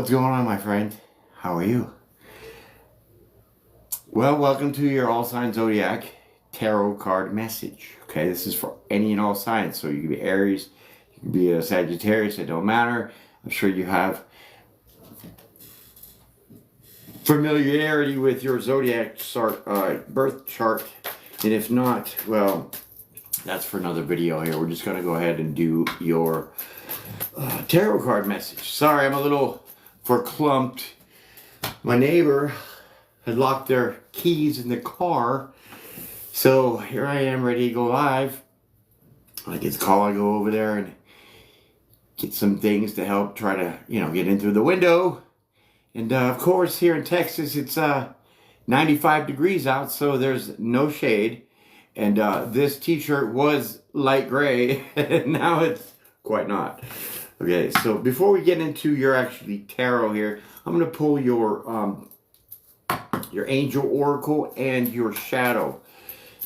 What's going on, my friend? How are you? Well, welcome to your All Sign Zodiac Tarot card message. Okay, this is for any and all signs. So you can be Aries, you can be a Sagittarius, it don't matter. I'm sure you have familiarity with your zodiac birth chart. And if not, well, that's for another video here. We're just going to go ahead and do your tarot card message. Sorry, I'm a little verklempt. My neighbor had locked their keys in the car, so here I am ready to go live. I get the call, I go over there and get some things to help try to, get in through the window. And of course, here in Texas, it's 95 degrees out, so there's no shade. And this t-shirt was light gray, and now it's quite not. Okay, so before we get into your actually tarot here, I'm going to pull your angel oracle and your shadow.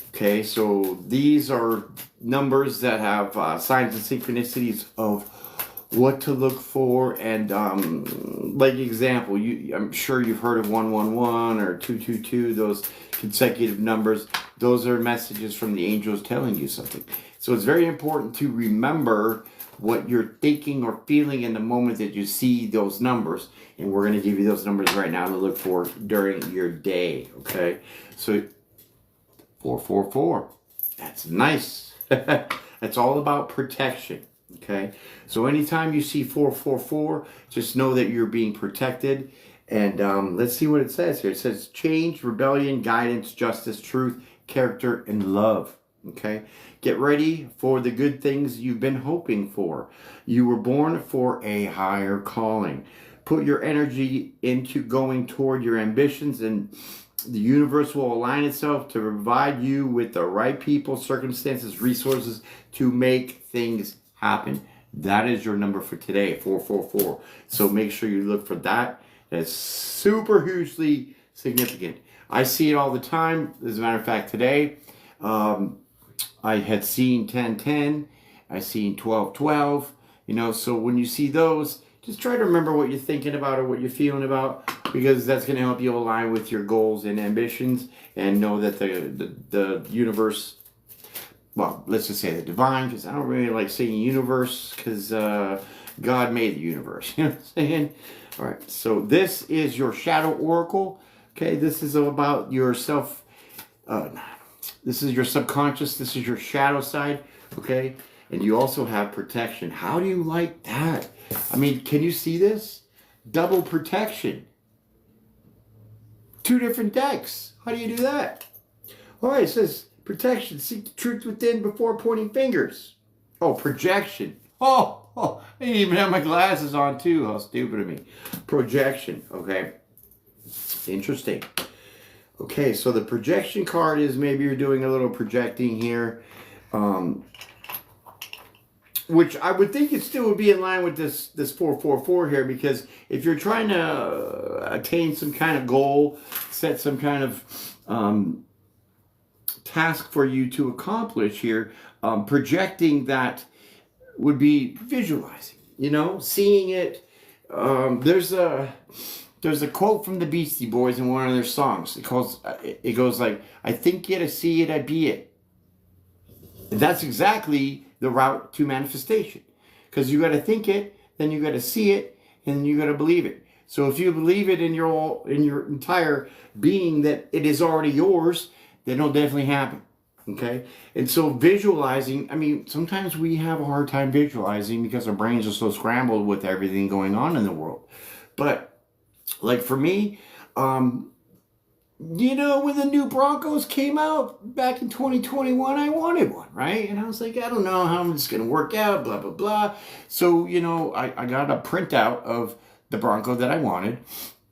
Okay, so these are numbers that have signs and synchronicities of what to look for. And like example, I'm sure you've heard of 111 or 222, those consecutive numbers. Those are messages from the angels telling you something. So it's very important to remember what you're thinking or feeling in the moment that you see those numbers. And we're going to give you those numbers right now to look for during your day. Okay, so 444. That's nice. That's all about protection. Okay, so anytime you see 444, just know that you're being protected. And let's see what it says here. It says change, rebellion, guidance, justice, truth, character, and love. Okay, get ready for the good things you've been hoping for. You were born for a higher calling. Put your energy into going toward your ambitions, and the universe will align itself to provide you with the right people, circumstances, resources to make things happen. That is your number for today, 444. So make sure you look for that. That's super hugely significant. I see it all the time. As a matter of fact, today, I had seen 1010, I seen 1212, so when you see those, just try to remember what you're thinking about or what you're feeling about, because that's going to help you align with your goals and ambitions, and know that the universe, well, let's just say the divine, because I don't really like saying universe, because God made the universe, you know what I'm saying? All right, so this is your shadow oracle. Okay, this is about yourself. This is your subconscious. This is your shadow side, okay? And you also have protection. How do you like that? I mean, can you see this? Double protection. 2 different decks. How do you do that? All right, it says protection. Seek the truth within before pointing fingers. Oh, projection. Oh, I didn't even have my glasses on too. How stupid of me. Projection, okay? Interesting. Okay, so the projection card is maybe you're doing a little projecting here, which I would think it still would be in line with this 444 here, because if you're trying to attain some kind of goal, set some kind of task for you to accomplish here, projecting that would be visualizing, seeing it. There's a quote from the Beastie Boys in one of their songs. It goes like, I think it, I see it, I be it. And that's exactly the route to manifestation. Because you got to think it, then you got to see it, and then you got to believe it. So if you believe it in your entire being that it is already yours, then it'll definitely happen. Okay? And so visualizing, I mean, sometimes we have a hard time visualizing because our brains are so scrambled with everything going on in the world. But like for me, when the new Broncos came out back in 2021, I wanted one, right? And I was like, I don't know how it's going to work out, blah, blah, blah. So, I got a printout of the Bronco that I wanted.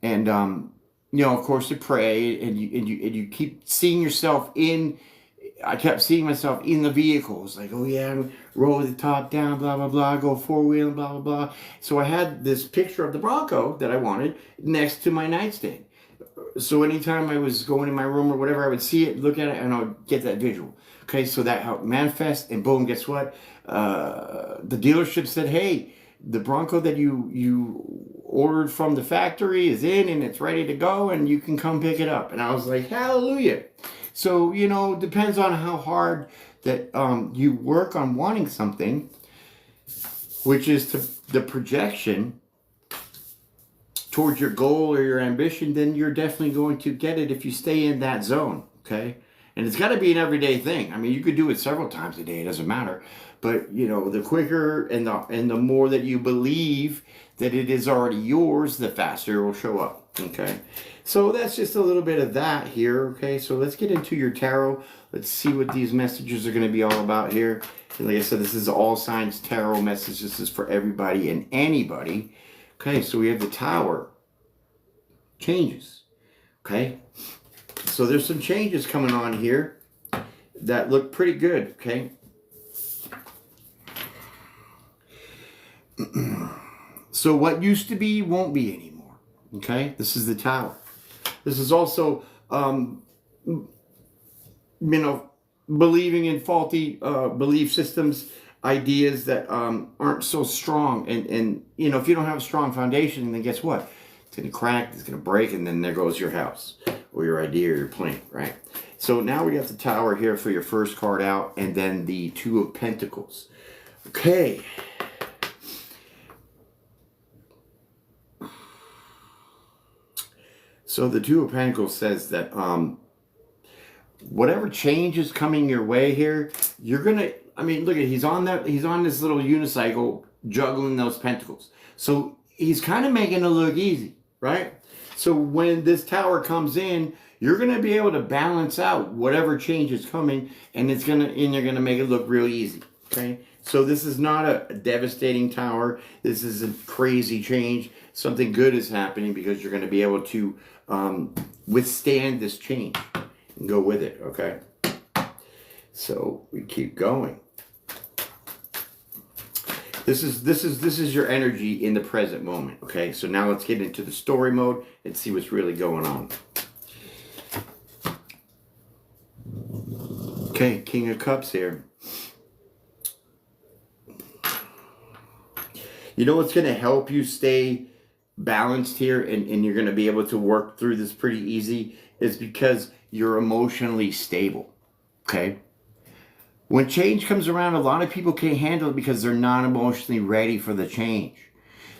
And, of course, you pray and you keep seeing yourself I kept seeing myself in the vehicle. It's like, oh yeah, roll the top down, blah, blah, blah, go four-wheeling, blah, blah, blah. So I had this picture of the Bronco that I wanted next to my nightstand. So anytime I was going in my room or whatever, I would see it, look at it, and I would get that visual. Okay, so that helped manifest, and boom, guess what? The dealership said, hey, the Bronco that you ordered from the factory is in and it's ready to go and you can come pick it up. And I was like, hallelujah. So, you know, depends on how hard that you work on wanting something, which is to the projection towards your goal or your ambition, then you're definitely going to get it if you stay in that zone, okay? And it's got to be an everyday thing. I mean, you could do it several times a day, it doesn't matter. But, you know, the quicker and the more that you believe that it is already yours, the faster it will show up, okay? So that's just a little bit of that here, okay? So let's get into your tarot. Let's see what these messages are going to be all about here. And like I said, this is all signs tarot message. This is for everybody and anybody. Okay, so we have the Tower. Changes. Okay? So there's some changes coming on here that look pretty good, okay? So what used to be won't be anymore, okay? This is the Tower. This is also, you know, believing in faulty belief systems, ideas that aren't so strong. And, you know, if you don't have a strong foundation, then guess what? It's going to crack, it's going to break, and then there goes your house or your idea or your plan, right? So now we got the Tower here for your first card out, and then the Two of Pentacles. Okay. So the Two of Pentacles says that whatever change is coming your way here, you're gonna. I mean, look at he's on this little unicycle juggling those pentacles. So he's kind of making it look easy, right? So when this Tower comes in, you're gonna be able to balance out whatever change is coming, and you're gonna make it look real easy. Okay. So this is not a devastating Tower. This is a crazy change. Something good is happening because you're going to be able to withstand this change and go with it, okay? So we keep going. This is your energy in the present moment, okay? So now let's get into the story mode and see what's really going on. Okay, King of Cups here. You know what's going to help you stay balanced here and you're going to be able to work through this pretty easy is because you're emotionally stable, okay? When change comes around, a lot of people can't handle it because they're not emotionally ready for the change.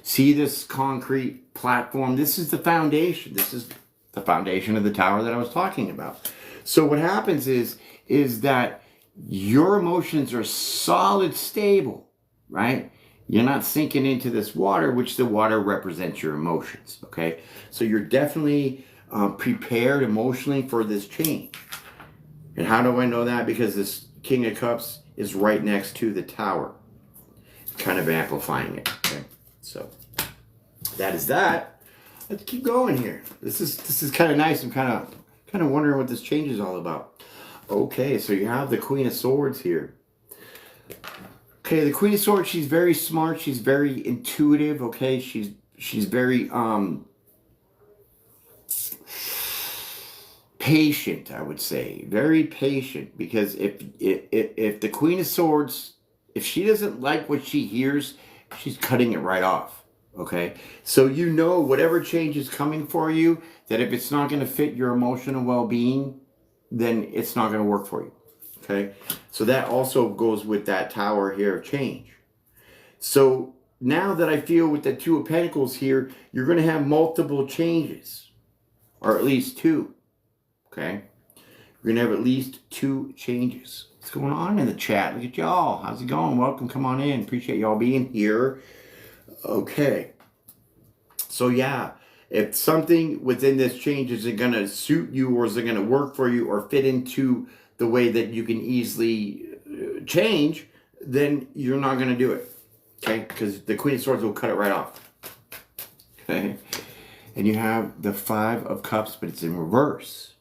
See this concrete platform? This is the foundation. This is the foundation of the Tower that I was talking about. So what happens is that your emotions are solid, stable, right? You're not sinking into this water, which the water represents your emotions, okay? So you're definitely prepared emotionally for this change. And how do I know that? Because this King of Cups is right next to the Tower, kind of amplifying it, okay? So that is that. Let's keep going here. This is kind of nice. I'm kind of wondering what this change is all about. Okay, so you have the Queen of Swords here. Okay, the Queen of Swords, she's very smart, she's very intuitive, okay? She's very patient, I would say. Very patient, because if the Queen of Swords, if she doesn't like what she hears, she's cutting it right off, okay? So you know whatever change is coming for you, that if it's not going to fit your emotional well-being, then it's not going to work for you. Okay, so that also goes with that Tower here of change. So now that I feel with the Two of Pentacles here, you're going to have multiple changes, or at least two. Okay, you're going to have at least two changes. What's going on in the chat? Look at y'all. How's it going? Welcome. Come on in. Appreciate y'all being here. Okay, so yeah, if something within this change isn't going to suit you, or is it going to work for you, or fit into the way that you can easily change, then you're not going to do it, okay? Because the Queen of Swords will cut it right off, okay? And you have the Five of Cups, but it's in reverse.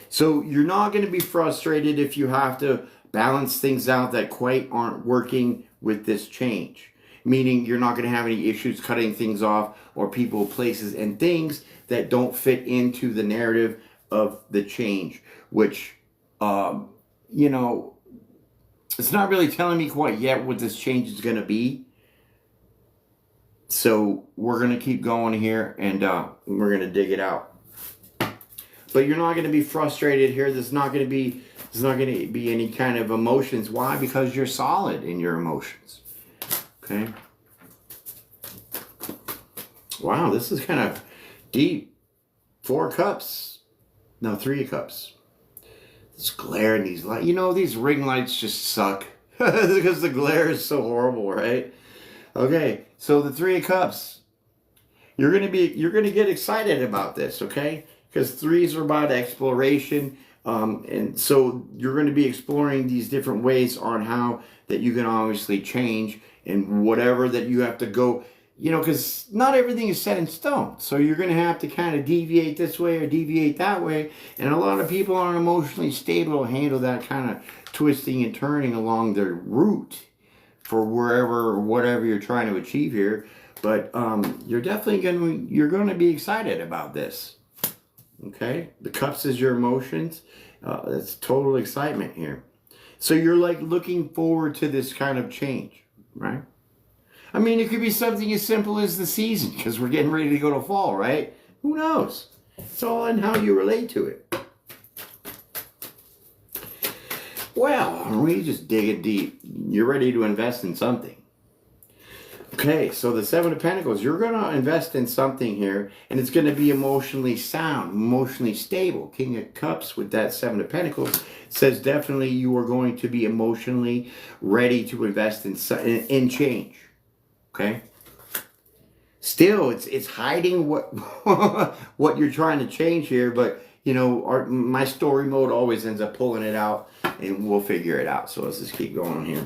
So you're not going to be frustrated if you have to balance things out that quite aren't working with this change. Meaning you're not going to have any issues cutting things off, or people, places, and things that don't fit into the narrative of the change, which you know, it's not really telling me quite yet what this change is going to be. So we're going to keep going here, and we're going to dig it out. But you're not going to be frustrated here. There's not going to be any kind of emotions. Why? Because you're solid in your emotions. Okay. Wow, this is kind of deep. 4 cups. No, 3 cups. This glare in these lights. You know, these ring lights just suck. Because the glare is so horrible, right? Okay, so the 3 of cups. You're gonna get excited about this, okay? Because 3s are about exploration. And so you're going to be exploring these different ways on how that you can obviously change and whatever that you have to go, you know, because not everything is set in stone. So you're going to have to kind of deviate this way or deviate that way. And a lot of people aren't emotionally stable to handle that kind of twisting and turning along their route for wherever or whatever you're trying to achieve here. But you're definitely going to be excited about this. Okay, the cups is your emotions. That's total excitement here. So you're like looking forward to this kind of change, right? I mean, it could be something as simple as the season, because we're getting ready to go to fall, right? Who knows? It's all in how you relate to it. Well, we just dig it deep. You're ready to invest in something. Okay, so the 7 of Pentacles, you're going to invest in something here, and it's going to be emotionally sound, emotionally stable. King of Cups with that 7 of Pentacles says definitely you are going to be emotionally ready to invest in change. Okay? Still, it's hiding what what you're trying to change here, but you know, my story mode always ends up pulling it out, and we'll figure it out. So let's just keep going here.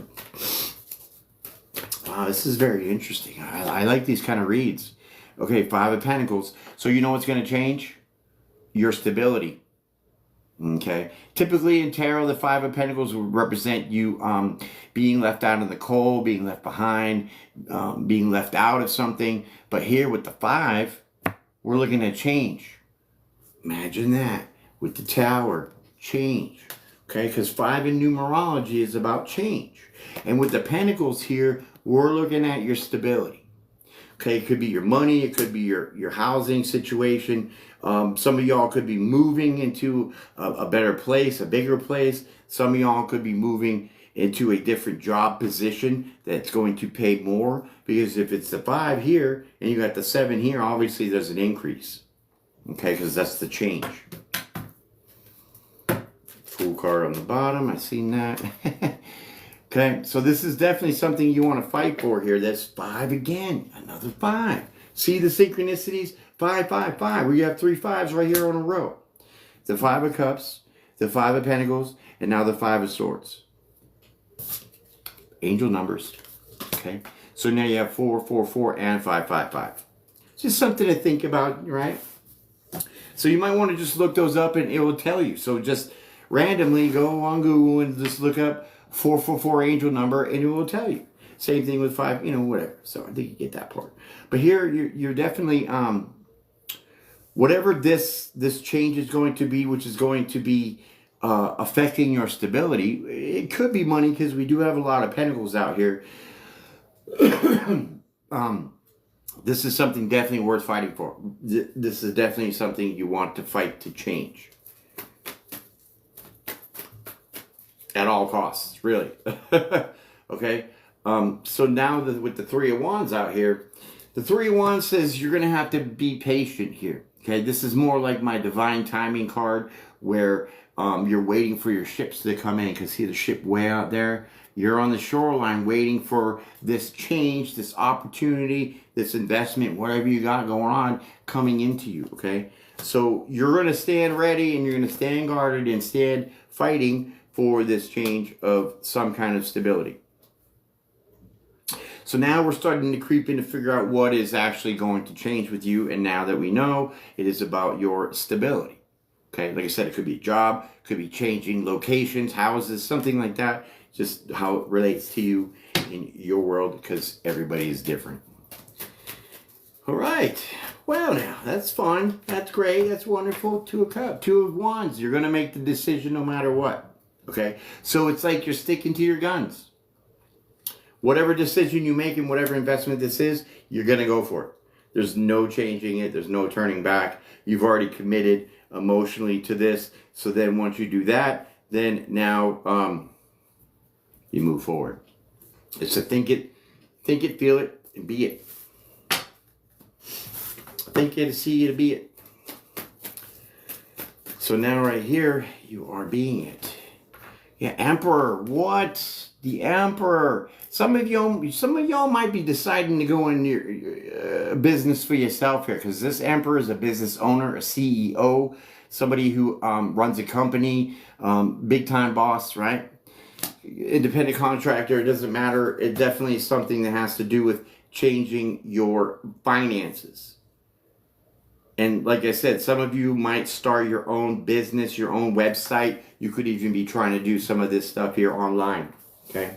Wow, this is very interesting. I like these kind of reads. Okay, 5 of Pentacles. So you know what's going to change? Your stability. Okay. Typically in tarot, the 5 of Pentacles would represent you being left out in the cold, being left behind, being left out of something. But here with the 5, we're looking at change. Imagine that. With the Tower, change. Okay, because 5 in numerology is about change. And with the Pentacles here, we're looking at your stability. Okay, it could be your money, it could be your housing situation. Some of y'all could be moving into a better place, a bigger place. Some of y'all could be moving into a different job position that's going to pay more. Because if it's the 5 here and you got the 7 here, obviously there's an increase. Okay, because that's the change. Fool card on the bottom, I seen that. Okay, so this is definitely something you want to fight for here. That's 5 again, another 5. See the synchronicities? 5, 5, 5. We have 3 5s right here on a row. The 5 of Cups, the 5 of Pentacles, and now the 5 of Swords. Angel numbers. Okay, so now you have 4, 4, 4, and 5, 5, 5. Just something to think about, right? So you might want to just look those up and it will tell you. So just randomly go on Google and just look up 444 angel number and it will tell you. Same thing with 5, you know, whatever. So I think you get that part. But here you're definitely, whatever this change is going to be, which is going to be affecting your stability, it could be money because we do have a lot of pentacles out here. This is something definitely worth fighting for. This is definitely something you want to fight to change. At all costs, really. Okay? So now with the 3 of Wands out here, the 3 of Wands says you're going to have to be patient here. Okay? This is more like my divine timing card where you're waiting for your ships to come in. You can see the ship way out there. You're on the shoreline waiting for this change, this opportunity, this investment, whatever you got going on coming into you, okay? So you're going to stand ready and you're going to stand guarded and stand fighting for this change of some kind of stability. So now we're starting to creep in to figure out what is actually going to change with you. And now that we know, it is about your stability. Okay, like I said, it could be a job, could be changing locations, houses, something like that. Just how it relates to you in your world, because everybody is different. All right. Well, now, that's fun. That's great. That's wonderful. 2 of Cups, 2 of Wands. You're going to make the decision no matter what. Okay? So it's like you're sticking to your guns. whatever decision you make and whatever investment this is, you're going to go for it. There's no changing it. There's no turning back. You've already committed emotionally to this. So then once you do that, then now you move forward. It's to think it, feel it, and be it. Think it, see it, be it. So now right here, you are being it. Yeah, Emperor. What? The Emperor. Some of y'all might be deciding to go in your business for yourself here, because this Emperor is a business owner, a CEO, somebody who runs a company, big time boss, right? Independent contractor. It doesn't matter. It definitely is something that has to do with changing your finances. And like I said, some of you might start your own business, your own website. You could even be trying to do some of this stuff here online. Okay?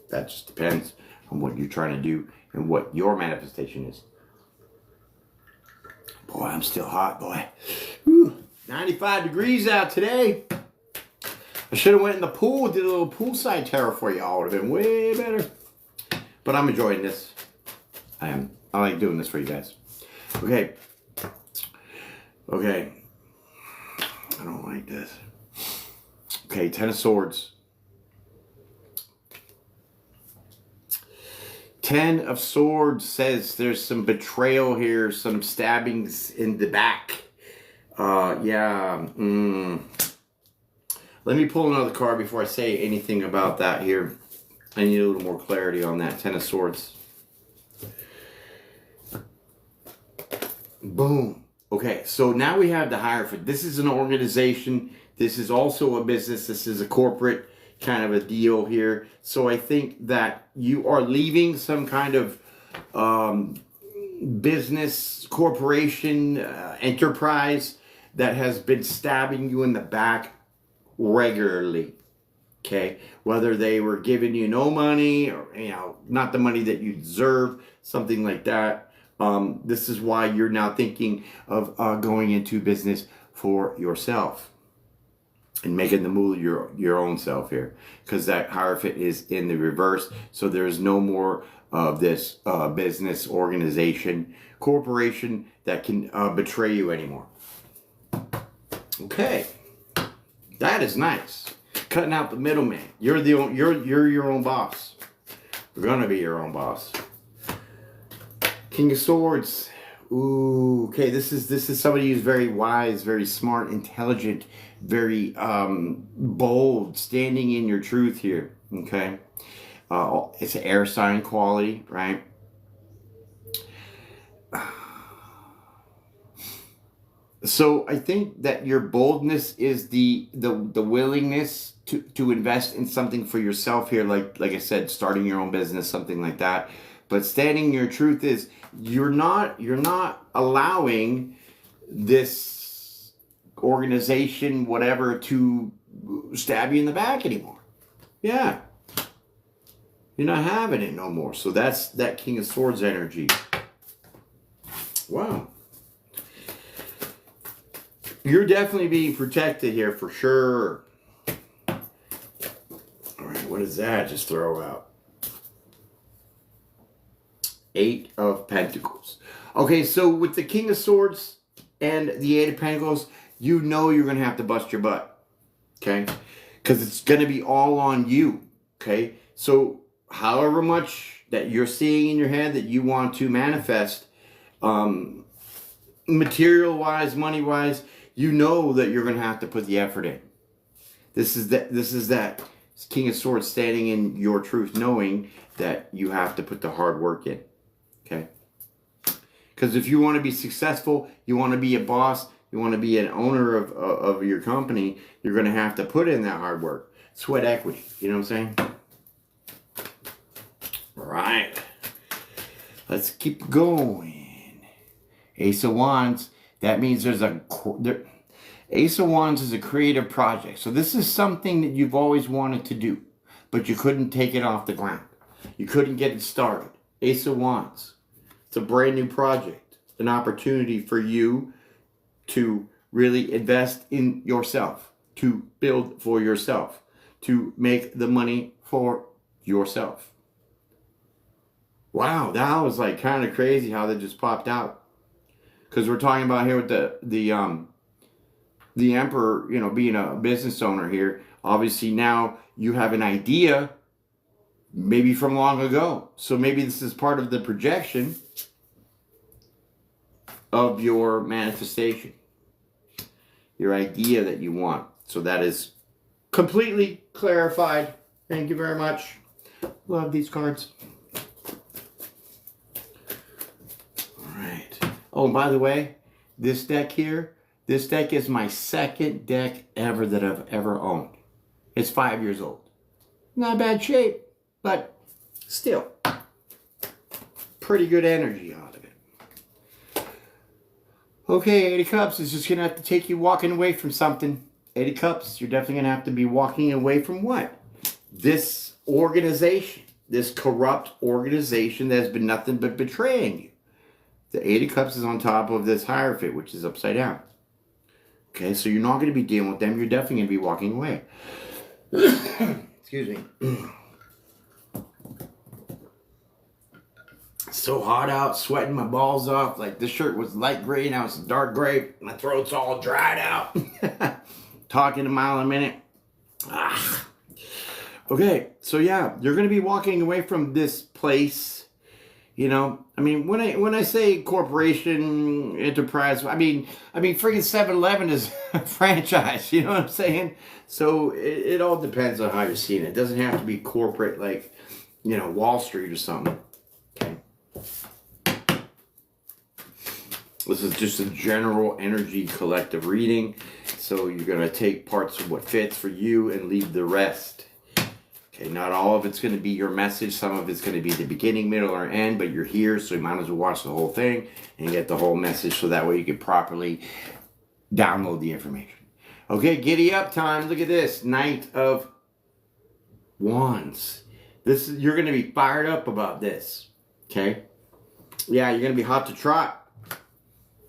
That just depends on what you're trying to do and what your manifestation is. Boy, I'm still hot, boy. Whew, 95 degrees out today. I should have went in the pool, did a little poolside terror for y'all. Would have been way better. But I'm enjoying this. I am. I like doing this for you guys. Okay. Okay. I don't like this. Okay, Ten of Swords. Ten of Swords says there's some betrayal here, some stabbings in the back. Yeah. Let me pull another card before I say anything about that here. I need a little more clarity on that. Ten of Swords. Boom. Okay, so now we have the Hierophant. This is an organization. This is also a business. This is a corporate kind of a deal here. So I think that you are leaving some kind of business, corporation, enterprise that has been stabbing you in the back regularly. Okay, whether they were giving you no money or, you know, not the money that you deserve, something like that. This is why you're now thinking of going into business for yourself and making the move your own self here, because that Hierophant is in the reverse. So there's no more of this business, organization, corporation that can betray you anymore. Okay, that is nice. Cutting out the middleman. You're your own boss. You're gonna be your own boss. King of Swords. Ooh, okay, this is somebody who's very wise, very smart, intelligent, very bold, standing in your truth here. Okay, it's an air sign quality, right? So I think that your boldness is the willingness to invest in something for yourself here, like I said, starting your own business, something like that. But standing your truth is you're not allowing this organization, whatever, to stab you in the back anymore. Yeah. You're not having it no more. So that's that King of Swords energy. Wow. You're definitely being protected here for sure. All right, what does that just throw out? Eight of Pentacles. Okay, so with the King of Swords and the Eight of Pentacles, you know you're going to have to bust your butt. Okay? Because it's going to be all on you. Okay? So however much that you're seeing in your head that you want to manifest, material-wise, money-wise, you know that you're going to have to put the effort in. This is that King of Swords standing in your truth, knowing that you have to put the hard work in. Okay? Because if you want to be successful, you want to be a boss, you want to be an owner of your company, you're going to have to put in that hard work. Sweat equity. You know what I'm saying? All right. Let's keep going. Ace of Wands. That means Ace of Wands is a creative project. So this is something that you've always wanted to do, but you couldn't take it off the ground. You couldn't get it started. Ace of Wands. It's a brand new project. An opportunity for you to really invest in yourself, to build for yourself, to make the money for yourself. Wow, that was like kind of crazy how that just popped out. Because we're talking about here with the emperor, you know, being a business owner here. Obviously now you have an idea, maybe from long ago. So maybe this is part of the projection of your manifestation, your idea that you want. So that is completely clarified. Thank you very much. Love these cards. All right. Oh, and by the way, this deck here, this deck is my second deck ever that I've ever owned. It's 5 years old. Not bad shape, but still pretty good energy out of it. Okay, 8 of Cups is just going to have to take you walking away from something. 8 of Cups, you're definitely going to have to be walking away from what? This organization, this corrupt organization that has been nothing but betraying you. The 8 of Cups is on top of this Hierophant, which is upside down. Okay, so you're not going to be dealing with them. You're definitely going to be walking away. Excuse me. It's so hot out, sweating my balls off. Like this shirt was light gray, now it's dark gray. My throat's all dried out. Talking a mile a minute. Ah. Okay, so yeah, you're going to be walking away from this place. You know, I mean, when I say corporation, enterprise, I mean, freaking 7-Eleven is a franchise. You know what I'm saying? So it all depends on how you're seeing it. It doesn't have to be corporate, like, you know, Wall Street or something. Okay. This is just a general energy collective reading. So you're going to take parts of what fits for you and leave the rest. Okay, not all of it's going to be your message. Some of it's going to be the beginning, middle, or end, but you're here, so you might as well watch the whole thing and get the whole message so that way you can properly download the information. Okay, giddy up time. Look at this. Knight of Wands. You're going to be fired up about this. Okay? Yeah, you're going to be hot to trot.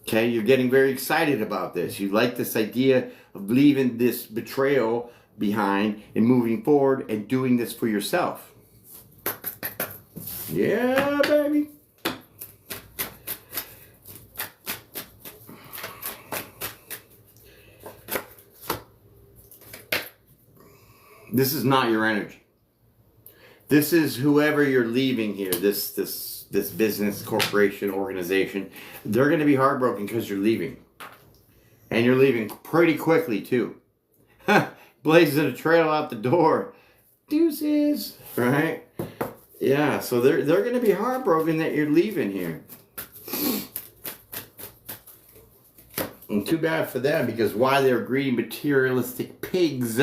Okay, you're getting very excited about this. You like this idea of leaving this betrayal behind and moving forward and doing this for yourself. Yeah, baby. This is not your energy. This is whoever you're leaving here, this business, corporation, organization. They're going to be heartbroken because you're leaving. And you're leaving pretty quickly too. Blazing a trail out the door. Deuces. Right? Yeah, so they're going to be heartbroken that you're leaving here. And too bad for them, because why they're greedy, materialistic pigs.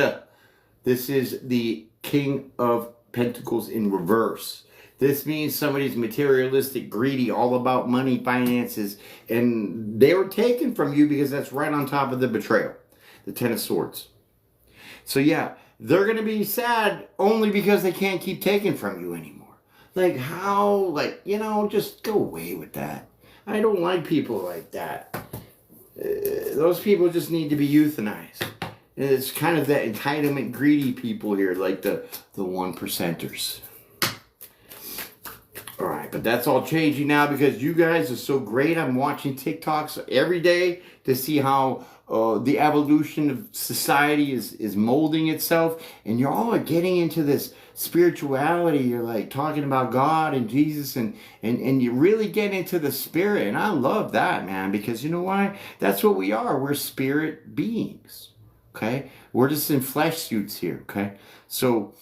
This is the King of Pentacles in reverse. This means somebody's materialistic, greedy, all about money, finances, and they were taken from you because that's right on top of the betrayal. The Ten of Swords. So yeah, they're going to be sad only because they can't keep taking from you anymore. Like how, like, you know, just go away with that. I don't like people like that. Those people just need to be euthanized. And it's kind of that entitlement, greedy people here, like the 1%ers. All right, but that's all changing now because you guys are so great. I'm watching TikToks every day to see how the evolution of society is molding itself. And you're all getting into this spirituality. You're like talking about God and Jesus and you really get into the spirit. And I love that, man, because you know why? That's what we are. We're spirit beings, okay? We're just in flesh suits here, okay? So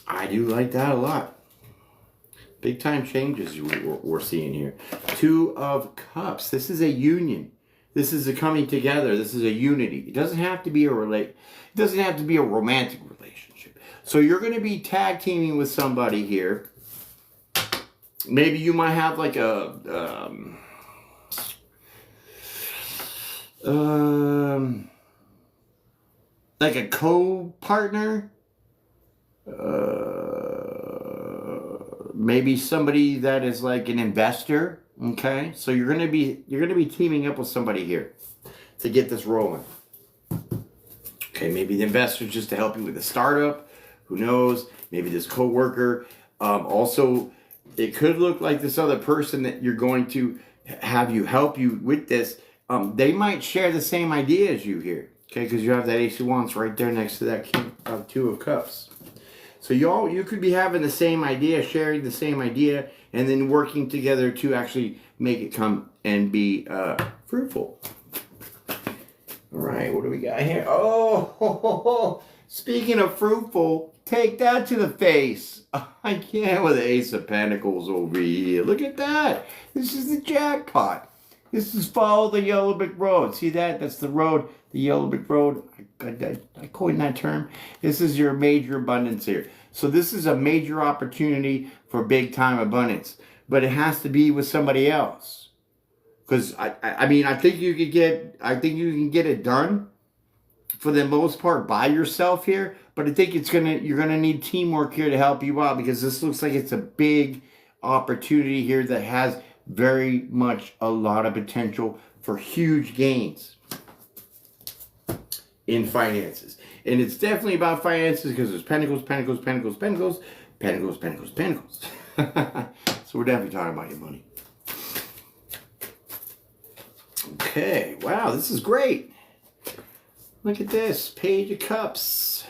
I do like that a lot. Big time changes we're seeing here. 2 of Cups. This is a union. This is a coming together. This is a unity. It doesn't have to be It doesn't have to be a romantic relationship. So you're going to be tag teaming with somebody here. Maybe you might have like a co-partner. Maybe somebody that is like an investor, okay? So you're gonna be teaming up with somebody here to get this rolling. Okay, maybe the investor's just to help you with the startup. Who knows? Maybe this coworker. Also, it could look like this other person that you're going to have you help you with this. They might share the same idea as you here. Okay, because you have that Ace of Wands right there next to that King of Two of Cups. So you could be having the same idea, sharing the same idea, and then working together to actually make it come and be fruitful. All right, what do we got here? Oh, speaking of fruitful, take that to the face. I can't with the Ace of Pentacles over here. Look at that. This is the jackpot. This is follow the yellow brick road. See that? That's the road, the yellow brick road. I coined that term. This is your major abundance here. So this is a major opportunity for big time abundance. But it has to be with somebody else. Because I mean, I think you can get it done for the most part by yourself here. But I think you're gonna need teamwork here to help you out, because this looks like it's a big opportunity here that has very much a lot of potential for huge gains in finances. And it's definitely about finances because there's pentacles, pentacles, pentacles, pentacles, pentacles, pentacles, pentacles. So we're definitely talking about your money. Okay, wow, this is great. Look at this, Page of Cups.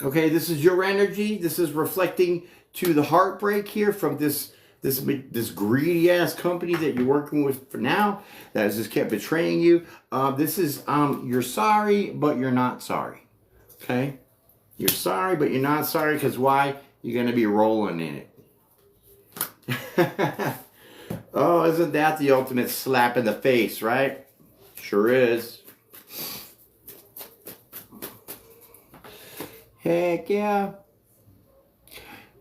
Okay, this is your energy. This is reflecting to the heartbreak here from this greedy ass company that you're working with for now that has just kept betraying you. This is you're sorry, but you're not sorry. Okay, you're sorry, but you're not sorry, because why? You're gonna be rolling in it. Oh, isn't that the ultimate slap in the face, right? Sure is. Heck yeah.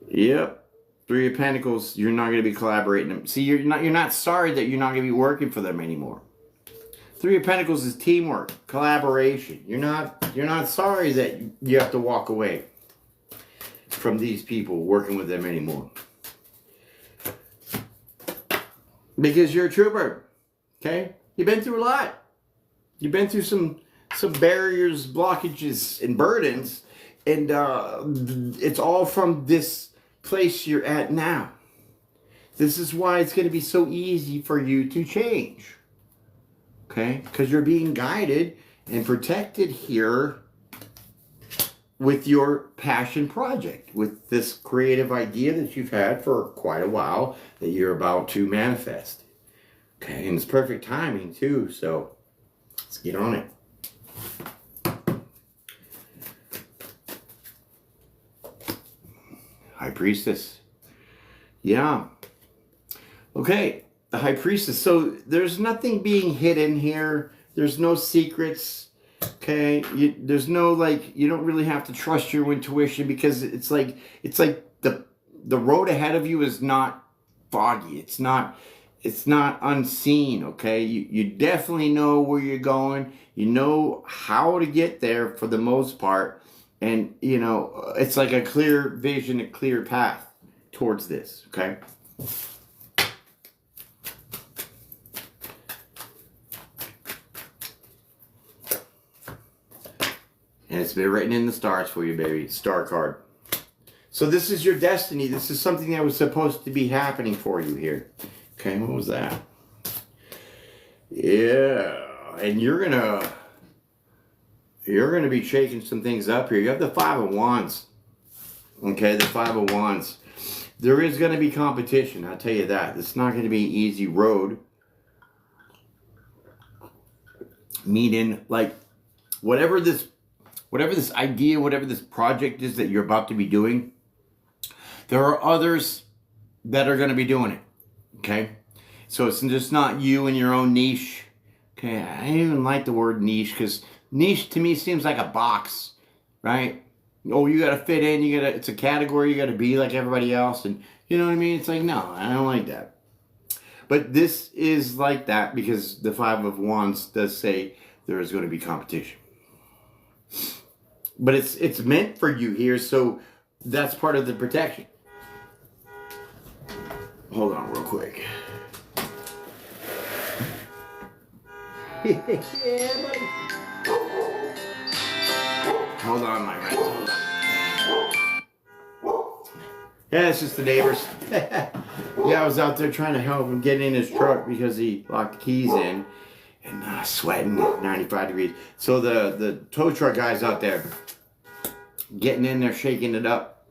Yep. Three of Pentacles, you're not going to be collaborating. See, you're not sorry that you're not going to be working for them anymore. Three of Pentacles is teamwork, collaboration. You're not sorry that you have to walk away from these people, working with them anymore. Because you're a trooper. Okay? You've been through a lot. You've been through some barriers, blockages, and burdens, and it's all from this place you're at now. This is why it's going to be so easy for you to change. Okay? Because you're being guided and protected here with your passion project, with this creative idea that you've had for quite a while that you're about to manifest. Okay? And it's perfect timing too, so let's get on it. High Priestess. Yeah. Okay, the High Priestess. So there's nothing being hidden here. There's no secrets. Okay, there's no, like, you don't really have to trust your intuition, because it's like the road ahead of you is not foggy. It's not unseen. Okay, you definitely know where you're going. You know how to get there for the most part. And, you know, it's like a clear vision, a clear path towards this, okay? And it's been written in the stars for you, baby. Star card. So this is your destiny. This is something that was supposed to be happening for you here. Okay, what was that? Yeah, and you're gonna be shaking some things up here. You have the Five of Wands. Okay, the Five of Wands. There is going to be competition, I'll tell you that. It's not going to be an easy road. Meaning, like, whatever this idea, whatever this project is that you're about to be doing, there are others that are going to be doing it. Okay? So it's just not you and your own niche. Okay, I don't even like the word niche, because niche to me seems like a box, right? Oh, you gotta fit in, it's a category, you gotta be like everybody else, and you know what I mean? It's like, no, I don't like that. But this is like that, because the Five of Wands does say there is going to be competition. But it's meant for you here, so that's part of the protection. Hold on real quick. Yeah, buddy. Hold on, my friends. Hold on. Yeah, it's just the neighbors. Yeah, I was out there trying to help him get in his truck because he locked the keys in and sweating 95 degrees. So the tow truck guy's out there getting in there, shaking it up,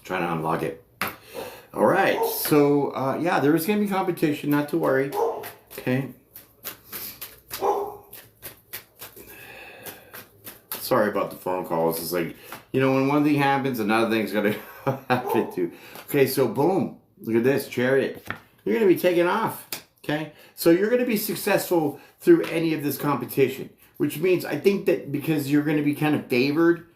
trying to unlock it. All right, so yeah, there is going to be competition, not to worry. Okay. Sorry about the phone calls. It's like, you know, when one thing happens, another thing's going to happen too. Okay, so boom. Look at this, Chariot. You're going to be taking off. Okay, so you're going to be successful through any of this competition, which means I think that because you're going to be kind of favored,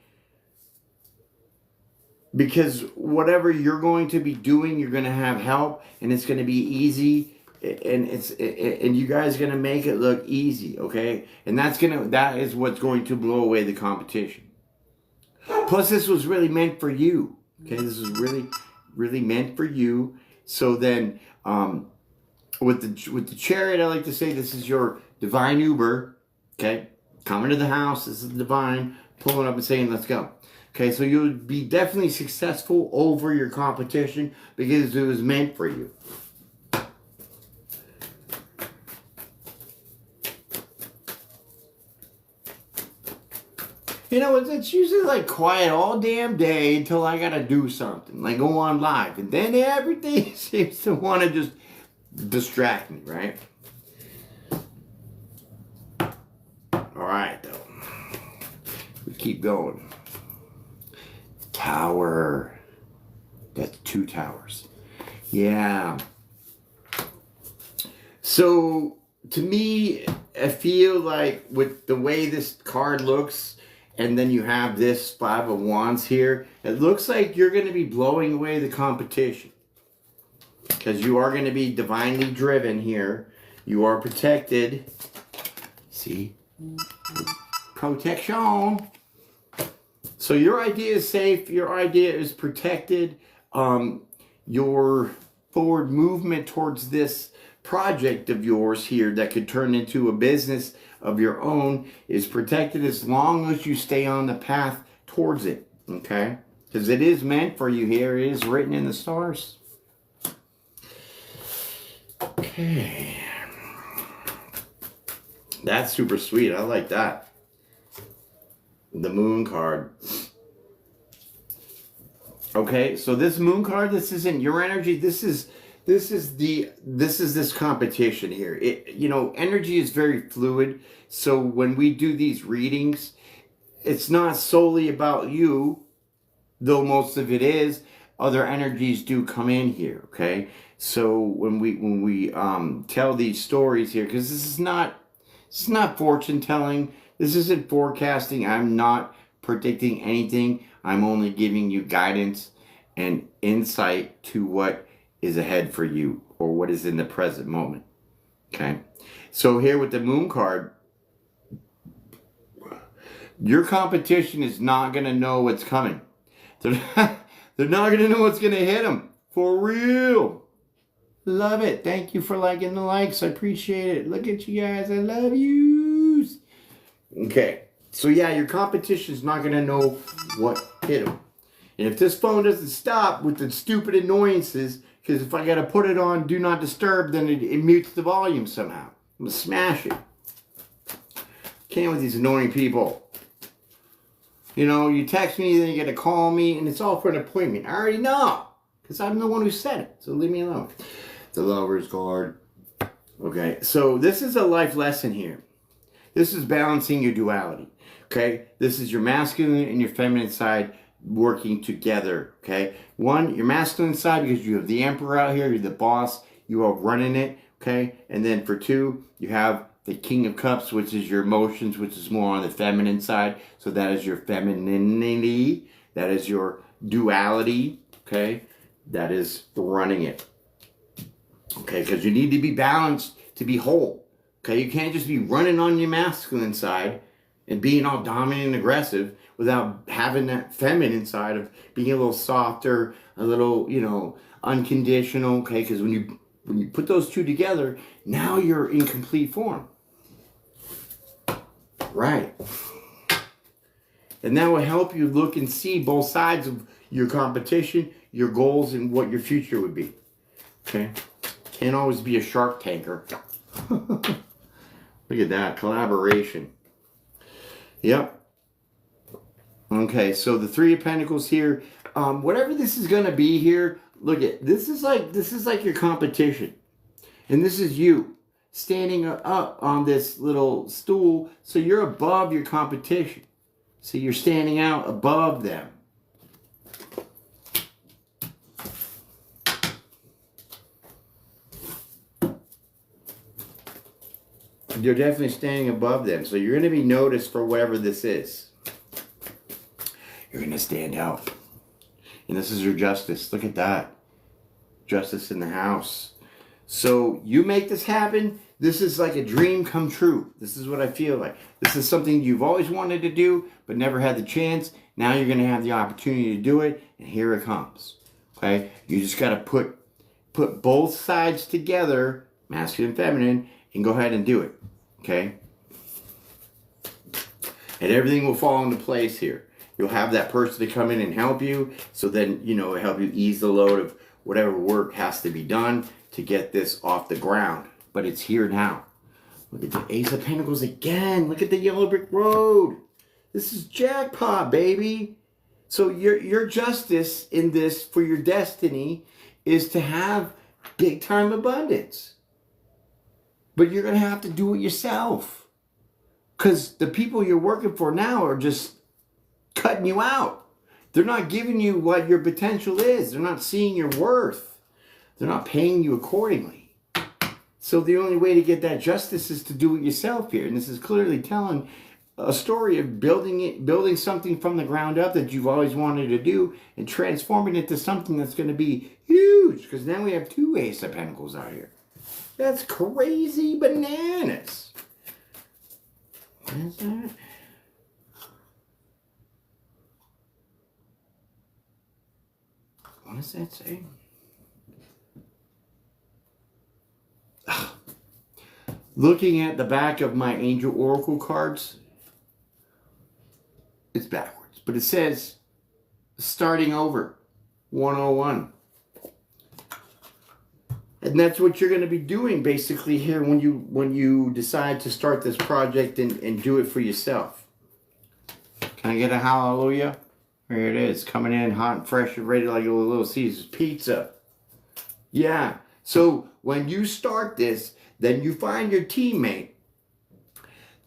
because whatever you're going to be doing, you're going to have help, and it's going to be easy. And you guys are gonna make it look easy, okay? And that is what's going to blow away the competition. Plus, this was really meant for you, okay? This is really meant for you. So then, with the Chariot, I like to say this is your divine Uber, okay? Coming to the house, this is divine, pulling up and saying, "Let's go." Okay, so you'll be definitely successful over your competition because it was meant for you. You know, it's usually like quiet all damn day until I gotta do something, like go on live. And then everything seems to want to just distract me, right? Alright, though. We keep going. Tower. That's 2 towers. Yeah. So, to me, I feel like with the way this card looks, and then you have this 5 of Wands here, it looks like you're going to be blowing away the competition. Because you are going to be divinely driven here. You are protected. See? Protection. So your idea is safe. Your idea is protected. Your forward movement towards this project of yours here that could turn into a business of your own is protected as long as you stay on the path towards it, okay? Because it is meant for you here. It is written in the stars. Okay. That's super sweet. I like that. The Moon card. Okay, so this Moon card, this isn't your energy. This is this competition here. You know, energy is very fluid. So when we do these readings, it's not solely about you, though most of it is. Other energies do come in here, okay? So when we tell these stories here, because this is not fortune telling. This isn't forecasting. I'm not predicting anything. I'm only giving you guidance and insight to what is ahead for you or what is in the present moment. Okay? So here with the Moon card, your competition is not going to know what's coming. They're not going to know what's going to hit them. For real. Love it. Thank you for liking the likes. I appreciate it. Look at you guys. I love yous. Okay. So yeah, your competition is not going to know what hit them. And if this phone doesn't stop with the stupid annoyances, because if I got to put it on Do Not Disturb, then it mutes the volume somehow. I'm going to smash it. Can't with these annoying people. You know, you text me, then you got to call me, and it's all for an appointment. I already know, because I'm the one who said it. So leave me alone. The Lover's card. Okay, so this is a life lesson here. This is balancing your duality. Okay, this is your masculine and your feminine side working together. Okay, one, your masculine side, because you have the Emperor out here, you're the boss, you are running it. Okay, and then for 2, you have the King of Cups, which is your emotions, which is more on the feminine side. So that is your femininity. That is your duality. Okay, that is the running it. Okay, because you need to be balanced to be whole. Okay, you can't just be running on your masculine side and being all dominant and aggressive without having that feminine side of being a little softer, a little, you know, unconditional. Okay, because when you put those two together, now you're in complete form. Right. And that will help you look and see both sides of your competition, your goals and what your future would be. Okay? Can't always be a shark tanker. Look at that. Collaboration. Yep. Okay, so the Three of Pentacles here. Whatever this is going to be here, look at this is like your competition. And this is you standing up on this little stool, so you're above your competition. So you're standing out above them. You're definitely standing above them. So you're going to be noticed for whatever this is. You're going to stand out. And this is your justice. Look at that. Justice in the house. So you make this happen. This is like a dream come true. This is what I feel like. This is something you've always wanted to do, but never had the chance. Now you're going to have the opportunity to do it. And here it comes. Okay? You just got to put both sides together, masculine and feminine, and go ahead and do it. Okay? And everything will fall into place here. You'll have that person to come in and help you. So then, it'll help you ease the load of whatever work has to be done to get this off the ground. But it's here now. Look at the Ace of Pentacles again. Look at the yellow brick road. This is jackpot, baby. So your justice in this for your destiny is to have big time abundance. But you're going to have to do it yourself. Because the people you're working for now are just cutting you out. They're not giving you what your potential is. They're not seeing your worth. They're not paying you accordingly. So the only way to get that justice is to do it yourself here. And this is clearly telling a story of building something from the ground up that you've always wanted to do and transforming it to something that's going to be huge. Because now we have two Ace of Pentacles out here. That's crazy bananas. What is that? What does that say? Looking at the back of my Angel Oracle cards, it's backwards. But it says, starting over, 101. And that's what you're going to be doing basically here when you decide to start this project and do it for yourself. Can I get a hallelujah? Here it is, coming in hot and fresh and ready like a Little Caesars pizza. Yeah, so when you start this, then you find your teammate.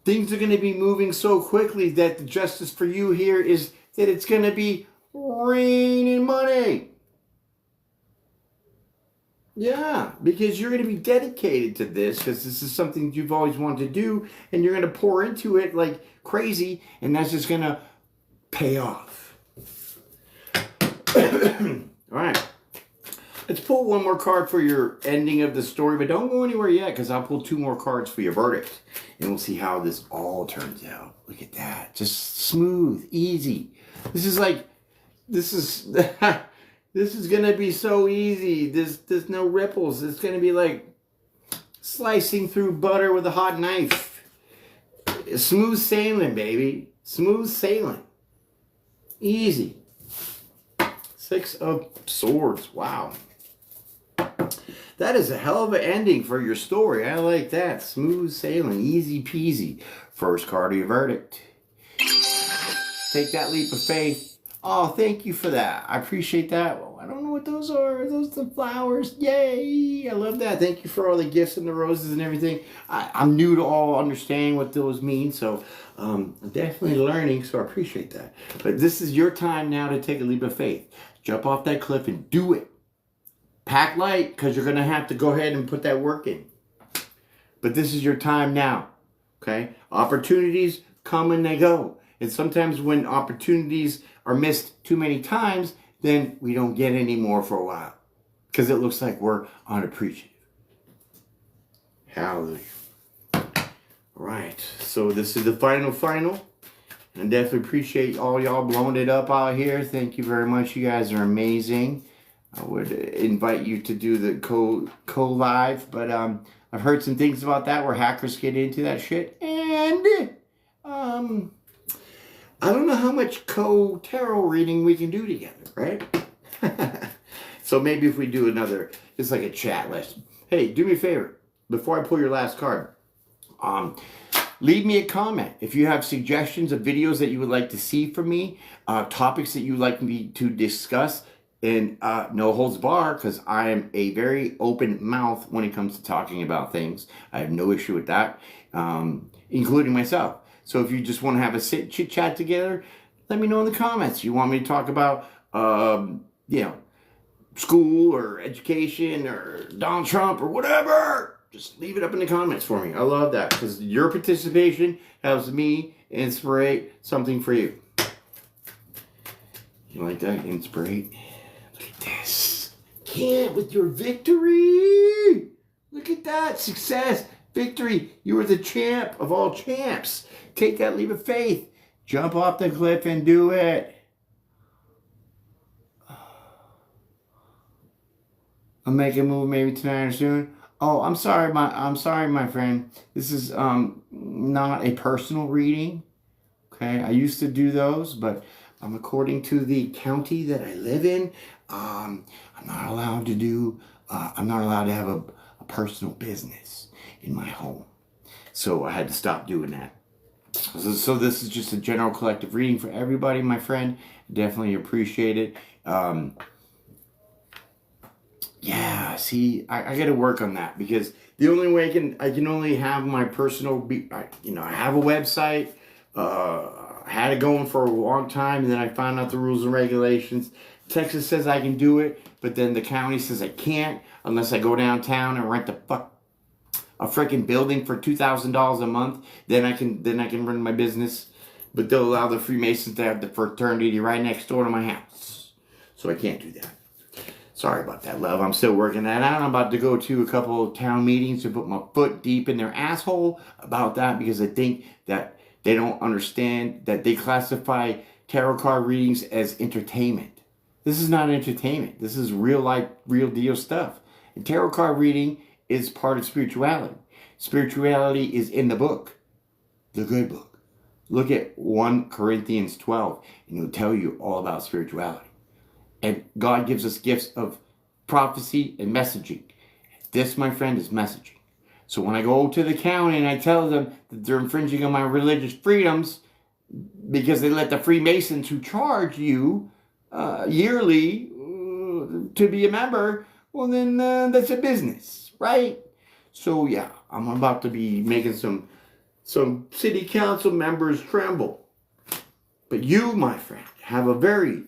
Things are going to be moving so quickly that the justice for you here is that it's going to be raining money. Yeah, because you're going to be dedicated to this because this is something you've always wanted to do and you're going to pour into it like crazy and that's just going to pay off. All right. Let's pull one more card for your ending of the story, but don't go anywhere yet because I'll pull two more cards for your verdict and we'll see how this all turns out. Look at that. Just smooth, easy. This is this is going to be so easy. There's no ripples. It's going to be like slicing through butter with a hot knife. Smooth sailing, baby. Smooth sailing. Easy. 6 of Swords. Wow. That is a hell of an ending for your story. I like that. Smooth sailing. Easy peasy. First card of your verdict. Take that leap of faith. Oh, thank you for that. I appreciate that. Well, I don't know what those are. Are those the flowers? Yay. I love that. Thank you for all the gifts and the roses and everything. I'm new to all understanding what those mean. So I'm definitely learning. So I appreciate that. But this is your time now to take a leap of faith. Jump off that cliff and do it. Pack light because you're going to have to go ahead and put that work in. But this is your time now. Okay? Opportunities come and they go. And sometimes when opportunities are missed too many times, then we don't get any more for a while. Because it looks like we're unappreciative. Hallelujah. All right. So this is the final. I definitely appreciate all y'all blowing it up out here. Thank you very much. You guys are amazing. I would invite you to do the co-live. But I've heard some things about that where hackers get into that shit. And I don't know how much tarot reading we can do together, right? So maybe if we do another, it's like a chat list. Hey, do me a favor. Before I pull your last card, leave me a comment. If you have suggestions of videos that you would like to see from me, topics that you would like me to discuss, and no holds bar, because I am a very open mouth when it comes to talking about things. I have no issue with that, including myself. So if you just want to have a chit chat together, let me know in the comments. You want me to talk about, you know, school or education or Donald Trump or whatever? Just leave it up in the comments for me. I love that, because your participation helps me inspire something for you. You like that? Inspire. Look at this. Can't with your victory. Look at that. Success. Victory. You are the champ of all champs. Take that leap of faith. Jump off the cliff and do it. I'll make a move maybe tonight or soon. Oh, I'm sorry, my friend. This is not a personal reading. Okay, I used to do those, but according to the county that I live in, I'm not allowed to do. I'm not allowed to have a personal business in my home, so I had to stop doing that. So this is just a general collective reading for everybody, my friend. Definitely appreciate it. Yeah, see, I got to work on that, because the only way I can only have my personal, I have a website, had it going for a long time, and then I found out the rules and regulations. Texas says I can do it, but then the county says I can't unless I go downtown and rent a freaking building for $2,000 a month. Then I can run my business, but they'll allow the Freemasons to have the fraternity right next door to my house, so I can't do that. Sorry about that, love. I'm still working that out. I'm about to go to a couple of town meetings to put my foot deep in their asshole about that, because I think that they don't understand that they classify tarot card readings as entertainment. This is not entertainment. This is real life, real deal stuff. And tarot card reading is part of spirituality. Spirituality is in the book, the good book. Look at 1 Corinthians 12, and it'll tell you all about spirituality. And God gives us gifts of prophecy and messaging. This, my friend, is messaging. So when I go to the county and I tell them that they're infringing on my religious freedoms because they let the Freemasons, who charge you yearly to be a member, well then that's a business, right? So yeah, I'm about to be making some city council members tremble. But you, my friend, have a very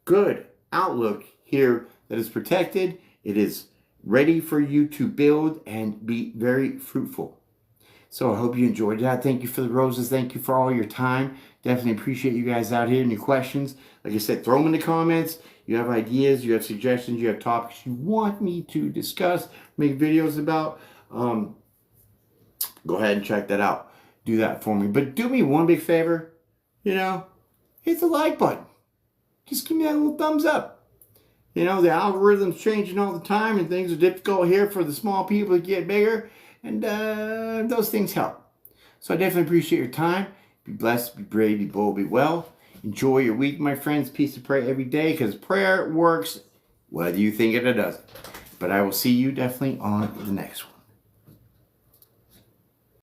good outlook here that is protected. It is ready for you to build and be very fruitful. So I hope you enjoyed that. Thank you for the roses. Thank you for all your time. Definitely appreciate you guys out here and your questions. Like I said, throw them in the comments. You have ideas, you have suggestions, you have topics you want me to discuss, make videos about. Go ahead and check that out. Do that for me. But do me one big favor, hit the like button. Just give me that little thumbs up. The algorithm's changing all the time, and things are difficult here for the small people to get bigger, and those things help. So I definitely appreciate your time. Be blessed, be brave, be bold, be well. Enjoy your week, my friends. Peace and pray every day, because prayer works whether you think it or doesn't. But I will see you definitely on the next one.